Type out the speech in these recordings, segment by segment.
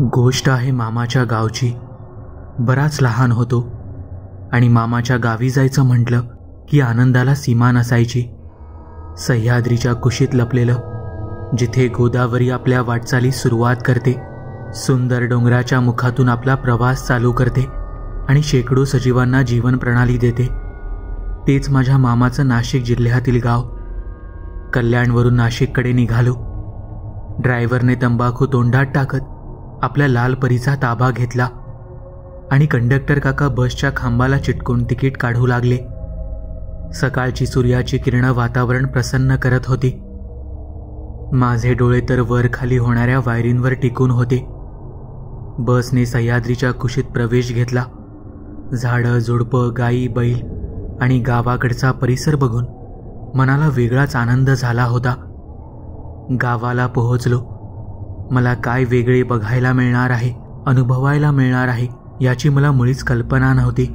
गोष्ट आहे मामाच्या गावची. बराच लहान होतो आणि मामाच्या गावी जायचं म्हटलं की आनंदाला सीमा नसायची. सह्याद्रीच्या कुशीत लपलेलं, जिथे गोदावरी आपल्या वाटचालीस सुरुवात करते, सुंदर डोंगराच्या मुखातून आपला प्रवास चालू करते आणि शेकडो सजीवांना जीवन प्रणाली देते, तेच माझ्या मामाचं नाशिक जिल्ह्यातील गाव. कल्याणवरून नाशिककडे निघालो. ड्रायव्हरने तंबाखू तोंडात टाकत आपल्या लाल परीचा ताबा घेतला आणि कंडक्टर काका बसच्या खांबाला चिटकून तिकीट काढू लागले. सकाळची सूर्याची किरणं वातावरण प्रसन्न करत होती. माझे डोळे तर वर खाली होणाऱ्या वायरींवर टिकून होते. बसने सह्याद्रीच्या कुशीत प्रवेश घेतला. झाडं, झुडपं, गायी, बैल आणि गावाकडचा परिसर बघून मनाला वेगळाच आनंद झाला होता. गावाला पोहोचलो. मला काय वेगळे बघायला मिळणार आहे, अनुभवायला मिळणार आहे याची मला मुळीच कल्पना नव्हती.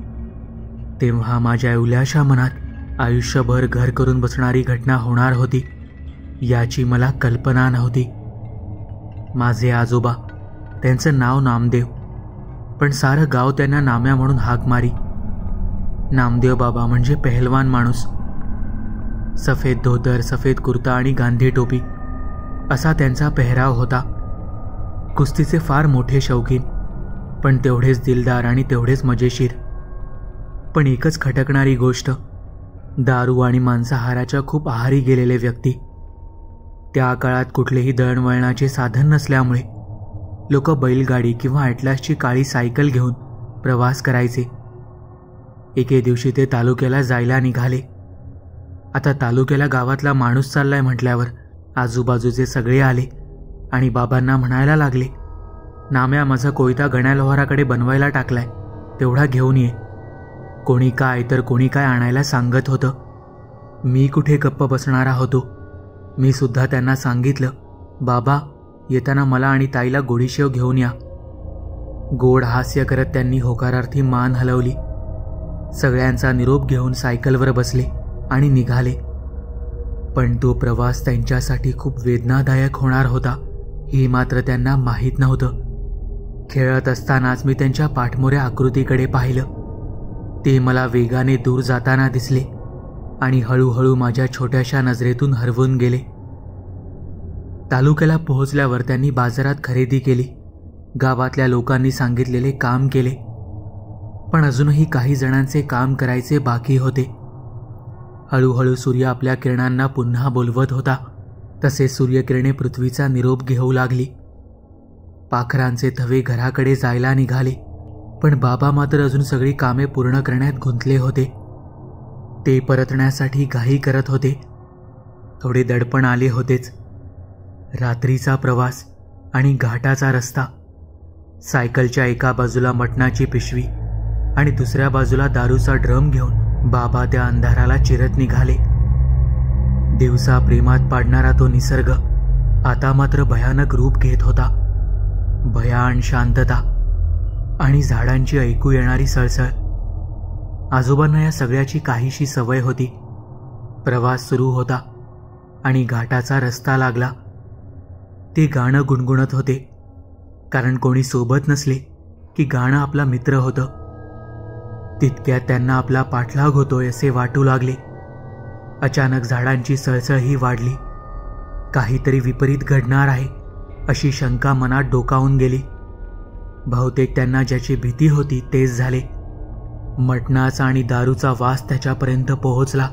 तेव्हा माझ्या एवढ्याशा मनात आयुष्यभर घर करून बसणारी घटना होणार होती याची मला कल्पना नव्हती. माझे आजोबा, त्यांचं नाव नामदेव, पण सारं गाव त्यांना नाम्या म्हणून हाक मारी. नामदेव बाबा म्हणजे पेहलवान माणूस. सफेद धोतर, सफेद कुर्ता आणि गांधी टोपी असा त्यांचा पेहराव होता. कुस्तीचे फार मोठे शौकीन, पण तेवढेच दिलदार आणि तेवढेच मजेशीर. पण एकच खटकणारी गोष्ट, दारू आणि मांसाहाराच्या खूप आहारी गेलेले व्यक्ती. त्या काळात कुठलेही दळणवळणाचे साधन नसल्यामुळे लोक बैलगाडी किंवा ॲटलासची काळी सायकल घेऊन प्रवास करायचे. एके दिवशी ते तालुक्याला जायला निघाले. आता तालुक्याला गावातला माणूस चाललाय म्हटल्यावर आजूबाजूचे सगळे आले आणि बाबांना म्हणायला लागले, नाम्या, माझा कोयता गण्या लोहाराकडे बनवायला टाकलाय, तेवढा घेऊन ये. कोणी काय तर कोणी काय आणायला सांगत होतं. मी कुठे गप्प बसणारा होतो. मी सुद्धा त्यांना सांगितलं, बाबा, येताना मला आणि ताईला गोडीशेव घेऊन या. गोड हास्य करत त्यांनी होकारार्थी मान हलवली. सगळ्यांचा निरोप घेऊन सायकलवर बसले आणि निघाले. पण तो प्रवास त्यांच्यासाठी खूप वेदनादायक होणार होता हे मात्र त्यांना माहीत नव्हतं. खेळत असतानाच मी त्यांच्या पाठमोऱ्या आकृतीकडे पाहिलं. ते मला वेगाने दूर जाताना दिसले आणि हळूहळू माझ्या छोट्याशा नजरेतून हरवून गेले. तालुक्याला पोहोचल्यावर त्यांनी बाजारात खरेदी केली. गावातल्या लोकांनी सांगितलेले काम केले, पण अजूनही काही जणांचे काम करायचे बाकी होते. हळूहळू सूर्य आपल्या किरणांना पुन्हा बोलवत होता, तसे सूर्यकिरणे पृथ्वीचा निरोप घेऊ लागली. पाखरांचे थवे घराकडे जायला निघाले, पण बाबा मात्र अजून सगळी कामे पूर्ण करण्यात गुंतले होते. ते परतण्यासाठी घाई करत होते. थोडे दडपण आले होतेच. रात्रीचा प्रवास आणि घाटाचा रस्ता. सायकलच्या एका बाजूला मटणाची पिशवी आणि दुसऱ्या बाजूला दारूचा ड्रम घेऊन बाबा त्या अंधाराला चिरत निघाले. दिवसा प्रेमात पाडणारा तो निसर्ग आता मात्र भयानक रूप घेत होता. भयान शांतता आणि झाडांची ऐकू येणारी सळसळ. आजोबांना या सगळ्याची काहीशी सवय होती. प्रवास सुरू होता आणि घाटाचा रस्ता लागला. ते गाणं गुणगुणत होते, कारण कोणी सोबत नसले की गाणं आपला मित्र होतं. तितक्यात त्यांना आपला पाठलाग होतोय असे वाटू लागले. अचानक झाडांची सळसळही वाढली. काहीतरी विपरीत घडणार आहे अशी शंका मनात डोकावून गेली. बहुतेक त्यांना ज्याची भीती होती तेच झाले. मटणाचा आणि दारूचा वास त्याच्यापर्यंत पोहोचला.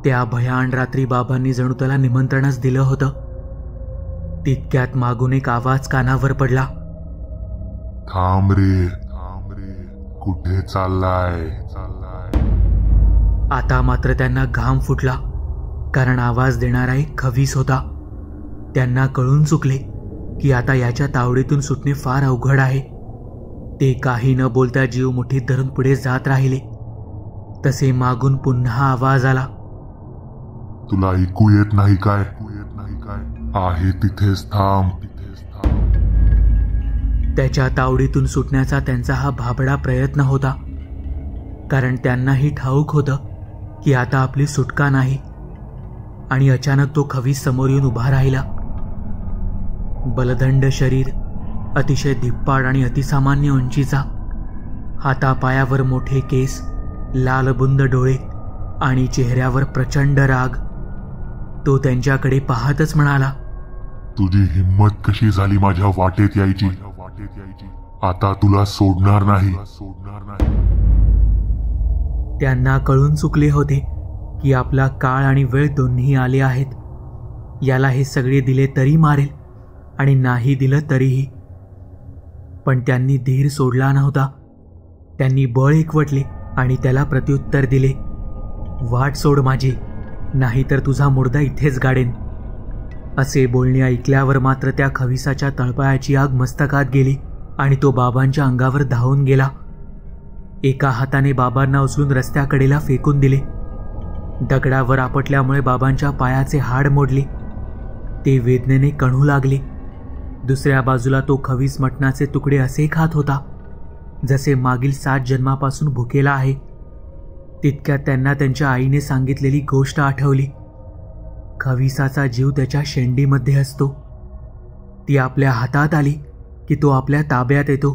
त्या भयान रात्री बाबांनी जणू त्याला निमंत्रणच दिलं होतं. तितक्यात मागून एक आवाज कानावर पडला, थांब रे, कुठे चाललाय? आता मात्र त्यांना घाम फुटला, कारण आवाज देणारा एक खवीस होता. त्यांना कळून चुकले की आता याच्या तावडीतून सुटणे फार अवघड आहे. ते काही न बोलता जीव मुठीत धरून पुढे जात राहिले. तसे मागून पुन्हा आवाज आला, तुला ऐकू येत नाही काय? आहे तिथेच थांब. त्याच्या तावडीतून सुटण्याचा त्यांचा हा भाबडा प्रयत्न होता, कारण त्यांनाही ठाऊक होतं की आता आपली सुटका नाही. आणि अचानक तो खवीस समोर येऊन उभा राहिला. बलदंड शरीर, अतिशय धिप्पाड आणि अतिसामान्य उंचीचा, हातापायावर मोठे केस, लालबुंद डोळे आणि चेहऱ्यावर प्रचंड राग. तो त्यांच्याकडे पाहतच म्हणाला, तुझी हिम्मत कशी झाली माझ्या वाटेत यायची? आता तुला सोडणार नाही. त्यांना कळून चुकले होते की आपला काळ आणि वेळ दोन्ही आले आहेत. याला हे सगळे दिले तरी मारेल आणि नाही दिलं तरीही. पण त्यांनी धीर सोडला नव्हता. त्यांनी बळ एकवटले आणि त्याला प्रत्युत्तर दिले, वाट सोड माझी, नाहीतर तुझा मुर्दा इथेच गाडेन. असे बोलणे ऐकल्यावर मात्र त्या खविसाच्या तळपायाची आग मस्तकात गेली आणि तो बाबांच्या अंगावर धावून गेला. एका हाताने बाबांना उचलून रस्त्याकडेला फेकून दिले. दगडावर आपटल्यामुळे बाबांच्या पायाचे हाड मोडले. ते वेदनेने कणू लागले. दुसऱ्या बाजूला तो खवीस मटणाचे तुकडे असे खात होता जसे मागील 7 जन्मापासून भुकेला आहे. तितक्यात त्यांना त्यांच्या आईने सांगितलेली गोष्ट आठवली. खविसाचा जीव त्याच्या शेंडीमध्ये असतो. ती आपल्या हातात आली की तो आपल्या ताब्यात येतो.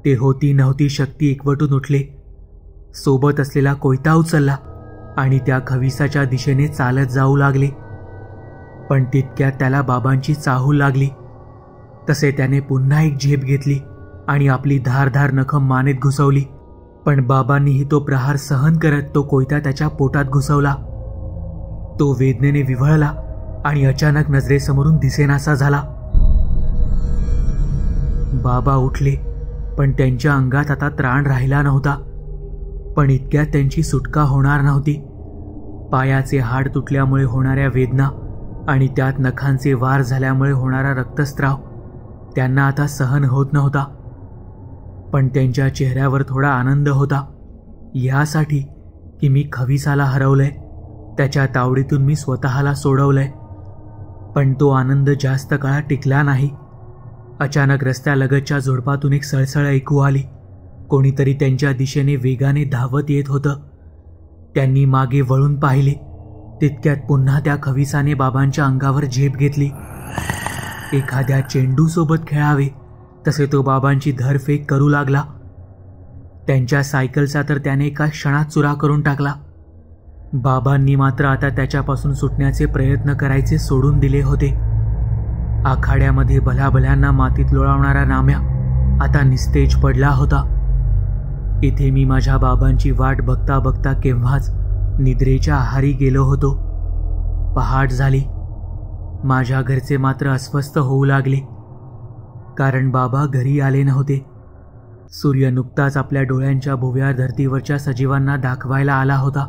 ते होती नव्हती शक्ती एकवटून उठले. सोबत असलेला कोयता उचलला आणि त्या खविसाच्या दिशेने चालत जाऊ लागले. पण तितक्यात त्याला बाबांची चाहूल लागली. तसे त्याने पुन्हा एक झेप घेतली आणि आपली धारधार नखं मानेत घुसवली. पण बाबांनीही तो प्रहार सहन करत तो कोयता त्याच्या पोटात घुसवला. तो वेदनेने विव्हळला आणि अचानक नजरेसमोरून दिसेनासा झाला. बाबा उठले, पण त्यांच्या अंगात आता त्राण राहिला नव्हता. पण इतक्यात त्यांची सुटका होणार नव्हती. पायाचे हाड तुटल्यामुळे होणाऱ्या वेदना आणि त्यात नखांचे वार झाल्यामुळे होणारा रक्तस्राव त्यांना आता सहन होत नव्हता. पण त्यांच्या चेहऱ्यावर थोडा आनंद होता, यासाठी की मी खविसाला हरवलंय, त्याच्या तावडीतून मी स्वतःला सोडवलंय. पण तो आनंद जास्त काळ टिकला नाही. अचानक रस्त्यालगतच्या झुडपातून एक सळसळ ऐकू आली. कोणीतरी त्यांच्या दिशेने वेगाने धावत येत होतं. त्यांनी मागे वळून पाहिले. तितक्यात पुन्हा त्या खविसाने बाबांच्या अंगावर झेप घेतली. एखाद्या चेंडूसोबत खेळावे तसे तो बाबांची धरफेक करू लागला. त्यांच्या सायकलचा तर त्याने एका क्षणात चुरा करून टाकला. बाबांनी मात्र आता त्याच्यापासून सुटण्याचे प्रयत्न करायचे सोडून दिले होते. आखाड्यामध्ये भल्याभल्यांना मातीत लोळवणारा नाम्या आता निस्तेज पडला होता. इथे मी माझ्या बाबांची वाट बघता बघता केव्हाच निद्रेच्या आहारी गेलो होतो. पहाट झाली. माझ्या घरचे मात्र अस्वस्थ होऊ लागले, कारण बाबा घरी आले नव्हते. सूर्य नुकताच आपल्या डोळ्यांच्या भुव्या धर्तीवरच्या सजीवांना दाखवायला आला होता.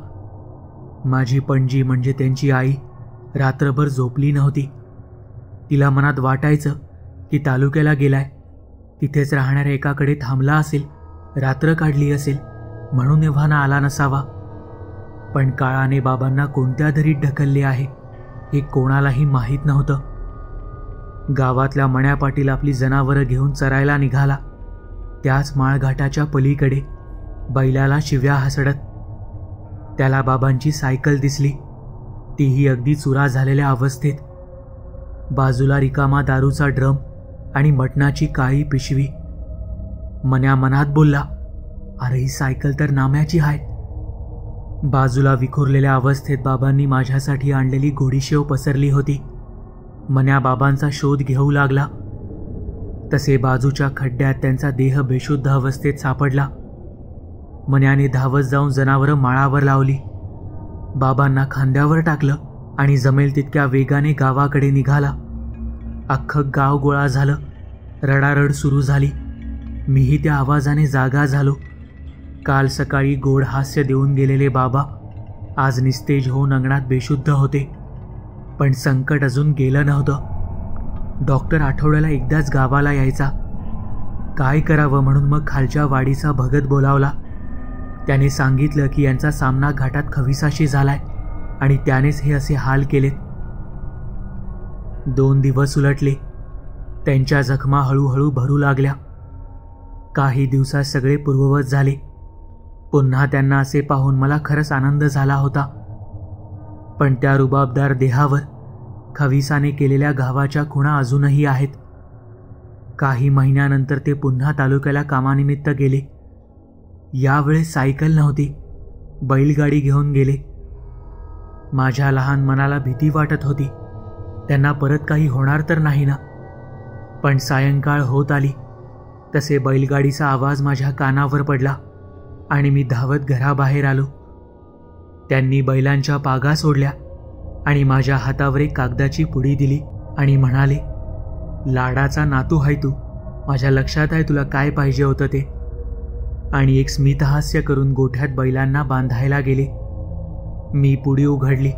माझी पणजी म्हणजे त्यांची आई रात्रभर झोपली नव्हती. तिला मनात वाटायचं की तालुक्याला गेलाय, तिथेच राहणाऱ्या एकाकडे थांबला असेल, रात्र काढली असेल, म्हणून एव्हाना आला नसावा. पण काळाने बाबांना कोणत्या दरीत ढकलले आहे हे कोणालाही माहीत नव्हतं. गावातल्या मण्या पाटील आपली जनावरं घेऊन चरायला निघाला. त्याच माळघाटाच्या पलीकडे बैलाला शिव्या हसडत त्याला बाबांची सायकल दिसली, तीही अगदी चुरा झालेल्या अवस्थेत. बाजूला रिकामा दारूचा ड्रम आणि मटणाची काळी पिशवी. मन्या मनात बोलला, अरे ही सायकल तर नाम्याची आहे. बाजूला विखुरलेल्या अवस्थेत बाबांनी माझ्यासाठी आणलेली घोडीशेव पसरली होती. मन्या बाबांचा शोध घेऊ लागला. तसे बाजूच्या खड्ड्यात त्यांचा देह बेशुद्ध अवस्थेत सापडला. मन्याने धावत जाऊन जनावरं माळावर लावली. बाबांना खांद्यावर टाकलं आणि जमेल तितक्या वेगाने गावाकडे निघाला. अख्खं गाव गोळा झालं. रडारड सुरू झाली. मीही त्या आवाजाने जागा झालो. काल सकाळी गोड हास्य देऊन गेलेले बाबा आज निस्तेज होऊन अंगणात बेशुद्ध होते. पण संकट अजून गेलं नव्हतं. डॉक्टर आठवड्याला एकदाच गावाला यायचा. काय करावं म्हणून मग खालच्या वाडीचा भगत बोलावला. त्याने सांगितलं की यांचा सामना घाटात खविसाशी झालाय आणि त्यानेच हे असे हाल केलेत. 2 दिवस उलटले. त्यांच्या जखमा हळूहळू भरू लागल्या. काही दिवसात सगळे पूर्ववत झाले. पुन्हा त्यांना असे पाहून मला खरंच आनंद झाला होता. पण त्या रुबाबदार देहावर खविसाने केलेल्या घावाच्या खुणा अजूनही आहेत. काही महिन्यानंतर ते पुन्हा तालुक्याला कामानिमित्त गेले. यावेळेस सायकल नव्हती, बैलगाडी घेऊन गेले. माझ्या लहान मनाला भीती वाटत होती, त्यांना परत काही होणार तर नाही ना. पण सायंकाळ होत आली तसे बैलगाडीचा आवाज माझ्या कानावर पडला आणि मी धावत घराबाहेर आलो. त्यांनी बैलांच्या पागा सोडल्या आणि माझ्या हातावर एक कागदाची पुडी दिली आणि म्हणाले, लाडाचा नातू आहे तू, माझ्या लक्षात आहे तुला काय पाहिजे होतं ते. आणि एक स्मितहास्य करून गोठ्यात बैलांना बांधायला गेले. मी पुडी उघडली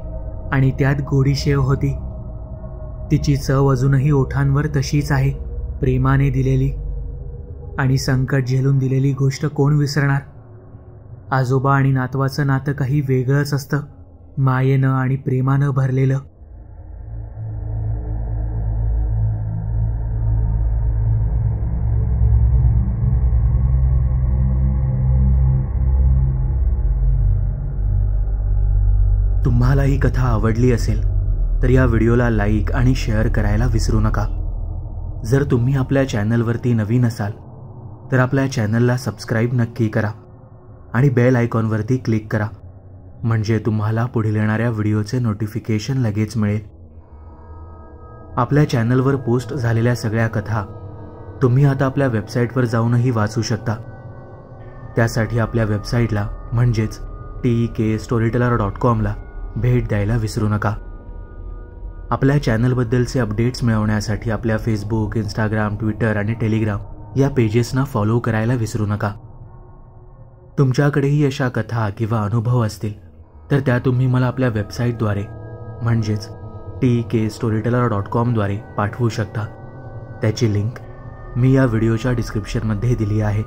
आणि त्यात गोडी शेव होती. तिची चव अजूनही ओठांवर तशीच आहे, प्रेमाने दिलेली. आणि संकट झेलून दिलेली गोष्ट कोण विसरणार. आजोबा आणि नातवाचं नातं काही वेगळंच असतं, मायेनं आणि प्रेमानं भरलेलं. तुम्हाला ही कथा आवडली असेल तर या व्हिडिओला लाईक आणि शेअर करायला विसरू नका. जर तुम्ही आपल्या चॅनलवरती नवीन असाल तर आपल्या चॅनलला सबस्क्राईब नक्की करा आणि बेल आयकॉनवरती क्लिक करा, म्हणजे तुम्हाला पुढील येणाऱ्या व्हिडिओचे नोटिफिकेशन लगेच मिळेल. आपल्या चॅनलवर पोस्ट झालेल्या सगळ्या कथा तुम्ही आता आपल्या वेबसाईटवर जाऊनही वाचू शकता. त्यासाठी आपल्या वेबसाईटला म्हणजेच tekstoryteller.com ला भेट द्यायला विसरू नका. आपल्या चॅनलबद्दलचे अपडेट्स मिळवण्यासाठी आपल्या फेसबुक, इंस्टाग्राम, ट्विटर आणि टेलिग्राम या पेजेसना फॉलो करायला विसरू नका. तुमच्याकडेही अशा कथा किंवा अनुभव असतील तर त्या तुम्ही मला आपल्या वेबसाईटद्वारे म्हणजेच tekstoryteller.com द्वारे पाठवू शकता. त्याची लिंक मी या व्हिडिओच्या डिस्क्रिप्शनमध्ये दिली आहे.